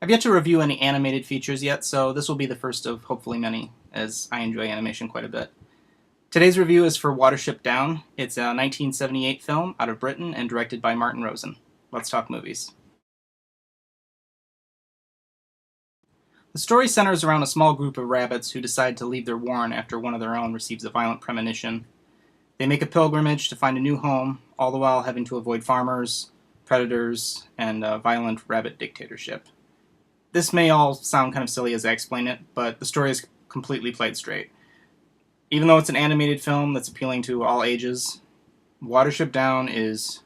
I've yet to review any animated features yet, so this will be the first of hopefully many, as I enjoy animation quite a bit. Today's review is for Watership Down. It's a 1978 film out of Britain and directed by Martin Rosen. Let's talk movies. The story centers around a small group of rabbits who decide to leave their warren after one of their own receives a violent premonition. They make a pilgrimage to find a new home, all the while having to avoid farmers, predators, and a violent rabbit dictatorship. This may all sound kind of silly as I explain it, but the story is completely played straight. Even though it's an animated film that's appealing to all ages, Watership Down is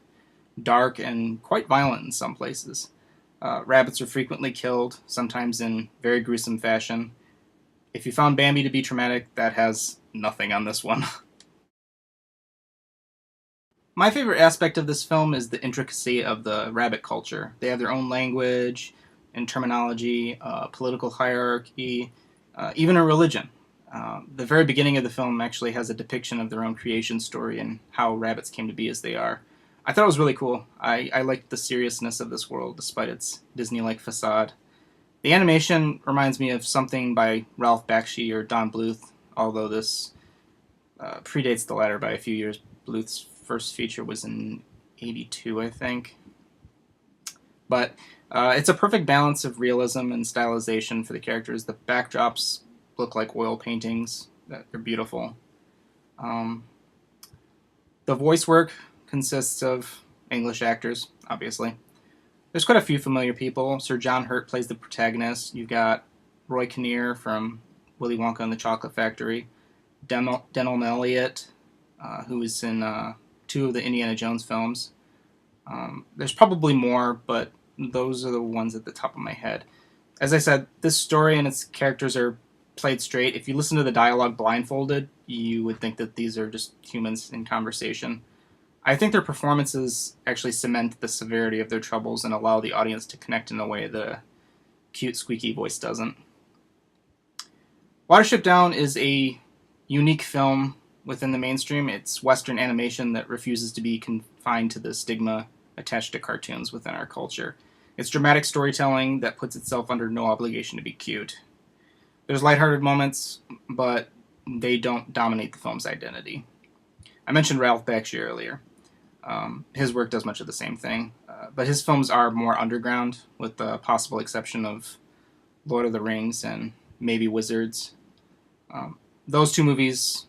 dark and quite violent in some places. Rabbits are frequently killed, sometimes in very gruesome fashion. If you found Bambi to be traumatic, that has nothing on this one. My favorite aspect of this film is the intricacy of the rabbit culture. They have their own language and terminology, political hierarchy, even a religion. The very beginning of the film actually has a depiction of their own creation story and how rabbits came to be as they are. I thought it was really cool. I liked the seriousness of this world despite its Disney-like facade. The animation reminds me of something by Ralph Bakshi or Don Bluth, although this predates the latter by a few years. Bluth's first feature was in '82, I think. But it's a perfect balance of realism and stylization for the characters. The backdrops look like oil paintings. They're beautiful. The voice work consists of English actors, obviously. There's quite a few familiar people. Sir John Hurt plays the protagonist. You've got Roy Kinnear from Willy Wonka and the Chocolate Factory. Denholm Elliott, who is in two of the Indiana Jones films. There's probably more, but those are the ones at the top of my head. As I said, this story and its characters are played straight. If you listen to the dialogue blindfolded, you would think that these are just humans in conversation. I think their performances actually cement the severity of their troubles and allow the audience to connect in a way the cute, squeaky voice doesn't. Watership Down is a unique film within the mainstream. It's Western animation that refuses to be confined to the stigma attached to cartoons within our culture. It's dramatic storytelling that puts itself under no obligation to be cute. There's lighthearted moments, but they don't dominate the film's identity. I mentioned Ralph Bakshi earlier. His work does much of the same thing, but his films are more underground, with the possible exception of Lord of the Rings and maybe Wizards. Those two movies,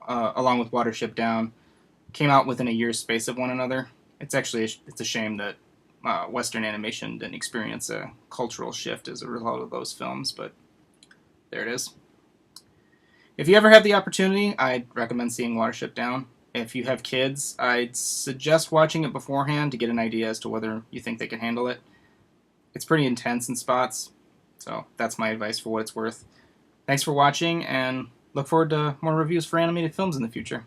along with Watership Down, came out within a year's space of one another. It's a shame that Western animation didn't experience a cultural shift as a result of those films, but there it is. If you ever have the opportunity, I'd recommend seeing Watership Down. If you have kids, I'd suggest watching it beforehand to get an idea as to whether you think they can handle it. It's pretty intense in spots, so that's my advice for what it's worth. Thanks for watching, and look forward to more reviews for animated films in the future.